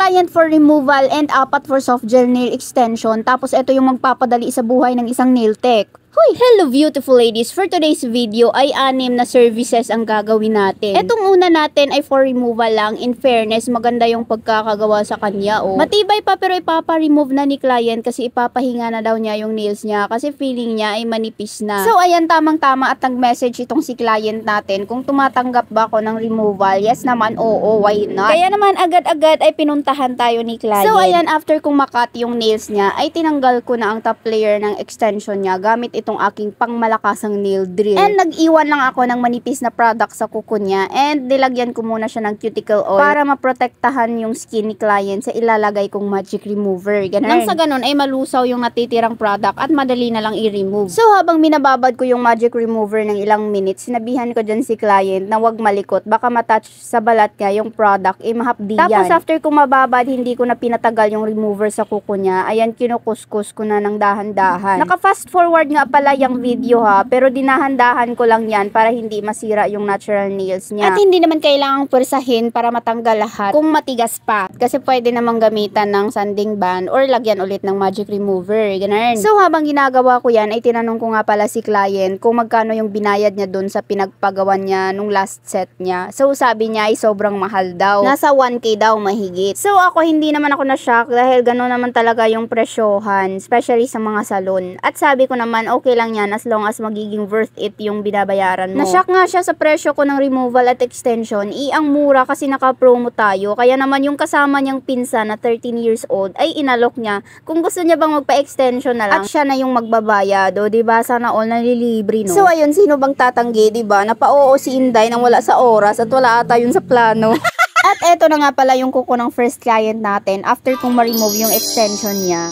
client for removal and 4 for soft gel nail extension. Tapos ito yung magpapadali sa buhay ng isang nail tech. Hoy! Hello beautiful ladies! For today's video ay 6 na services ang gagawin natin. Etong una natin ay for removal lang. In fairness, maganda yung pagkakagawa sa kanya. Oh. Matibay pa pero ipapa-remove na ni client kasi ipapahinga na daw niya yung nails niya kasi feeling niya ay manipis na. So ayan, tamang-tama at nag-message itong si client natin kung tumatanggap ba ako ng removal. Yes naman, oo, why not? Kaya naman agad-agad ay pinuntahan tayo ni client. So ayan, after kong makat yung nails niya ay tinanggal ko na ang top layer ng extension niya gamit itong aking pangmalakasang nail drill. And nag-iwan lang ako ng manipis na product sa kuko niya and nilagyan ko muna siya ng cuticle oil para maprotektahan yung skin ni client sa ilalagay kong magic remover. Ganun. Nang sa ganun ay malusaw yung natitirang product at madali na lang i-remove. So habang minababad ko yung magic remover ng ilang minutes, sinabihan ko dyan si client na wag malikot, baka matouch sa balat niya yung product, mahapdi yan. Tapos after kong mababad, hindi ko na pinatagal yung remover sa kuko niya. Ayan, kinukuskus ko na ng dahan-dahan. Naka-fast forward nga pala yung video ha, pero dinahan-dahan ko lang yan para hindi masira yung natural nails niya. At hindi naman kailangang pwersahin para matanggal lahat kung matigas pa. Kasi pwede namang gamitan ng sanding band or lagyan ulit ng magic remover. Ganun. So habang ginagawa ko yan, ay tinanong ko nga pala si client kung magkano yung binayad niya dun sa pinagpagawan niya nung last set niya. So sabi niya ay sobrang mahal daw. Nasa 1K daw mahigit. So ako hindi naman ako na-shock dahil gano'n naman talaga yung presyohan, especially sa mga salon. At sabi ko naman okay lang yan as long as magiging worth it yung binabayaran mo. Na-shock nga siya sa presyo ko ng removal at extension. Ang mura kasi naka-promo tayo. Kaya naman yung kasama niyang pinsan na 13 years old ay inalok niya kung gusto niya bang magpa-extension na lang at siya na yung magbabayad. O diba sana all nalilibre no? So ayun, sino bang tatanggi diba? Napa-oo si Inday nang wala sa oras at wala ata yun sa plano. At eto na nga pala yung kuko ng first client natin after kong ma-remove yung extension niya.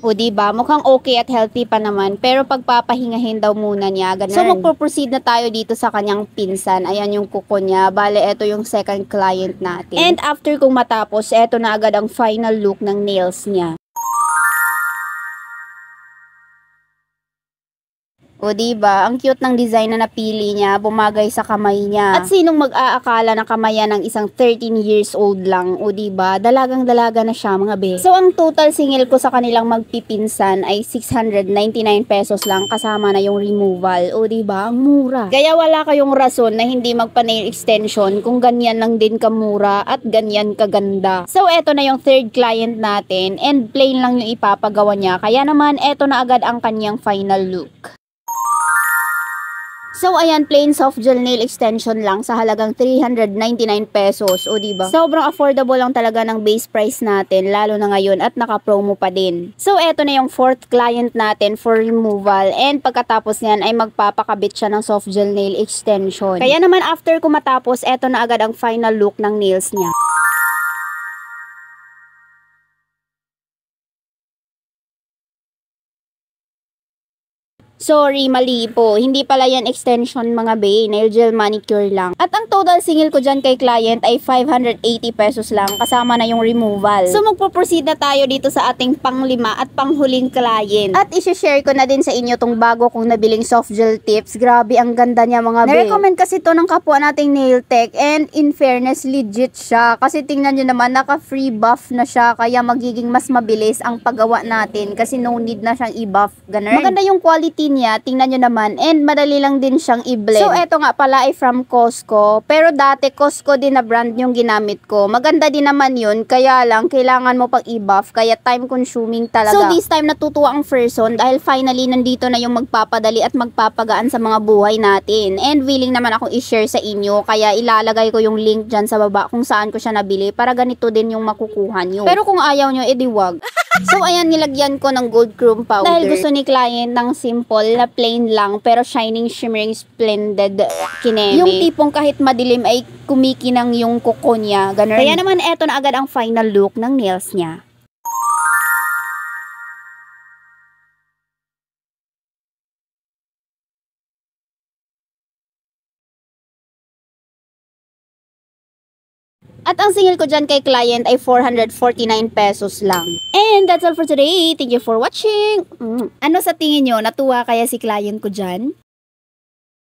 O diba, mukhang okay at healthy pa naman, pero pagpapahingahin daw muna niya, ganun. So magpo-proceed na tayo dito sa kanyang pinsan. Ayan yung kuko niya. Bale, eto yung second client natin. And after kong matapos, eto na agad ang final look ng nails niya. O diba, ang cute ng design na napili niya, bumagay sa kamay niya. At sinong mag-aakala na kamay yan ng isang 13 years old lang? O diba, dalagang-dalaga na siya mga be. So ang total singil ko sa kanilang magpipinsan ay 699 pesos lang kasama na yung removal. O diba, ang mura. Kaya wala kayong rason na hindi magpa-nail extension kung ganyan lang din kamura at ganyan kaganda. So eto na yung third client natin and plain lang yung ipapagawa niya. Kaya naman eto na agad ang kanyang final look. So ayan, plain soft gel nail extension lang sa halagang 399 pesos. O diba? Sobrang affordable lang talaga ng base price natin, lalo na ngayon at naka-promo pa din. So eto na yung fourth client natin for removal and pagkatapos niyan ay magpapakabit siya ng soft gel nail extension. Kaya naman after ko matapos, eto na agad ang final look ng nails niya. Sorry, mali po. Hindi pala yan extension mga bay. Nail gel manicure lang. At ang total singil ko dyan kay client ay 580 pesos lang. Kasama na yung removal. So magpo-proceed na tayo dito sa ating pang-5 at pang-huling client. At isi-share ko na din sa inyo tong bago kong nabiling soft gel tips. Grabe, ang ganda niya mga bay. Na-recommend kasi to ng kapwa nating nail tech. And in fairness, legit siya. Kasi tingnan nyo naman, naka-free buff na siya. Kaya magiging mas mabilis ang paggawa natin. Kasi no need na siyang i-buff. Ganun. Maganda yung quality niya, tingnan nyo naman, and madali lang din siyang i-blend. So eto nga pala ay from Costco, pero dati Costco din na brand yung ginamit ko. Maganda din naman yun, kaya lang kailangan mo pang i-buff, kaya time consuming talaga. So this time natutuwa ang person dahil finally nandito na yung magpapadali at magpapagaan sa mga buhay natin. And willing naman akong i-share sa inyo, kaya ilalagay ko yung link dyan sa baba kung saan ko siya nabili para ganito din yung makukuha nyo. Pero kung ayaw nyo, edi wag. So ayan, nilagyan ko ng gold chrome powder. Dahil gusto ni client ng simple na plain lang pero shining, shimmering, splendid kineme. Yung tipong kahit madilim ay kumikinang yung kuko niya. Ganun. Kaya naman eto na agad ang final look ng nails niya. At ang singil ko dyan kay client ay 449 pesos lang. And that's all for today. Thank you for watching. Ano sa tingin nyo? Natuwa kaya si client ko dyan?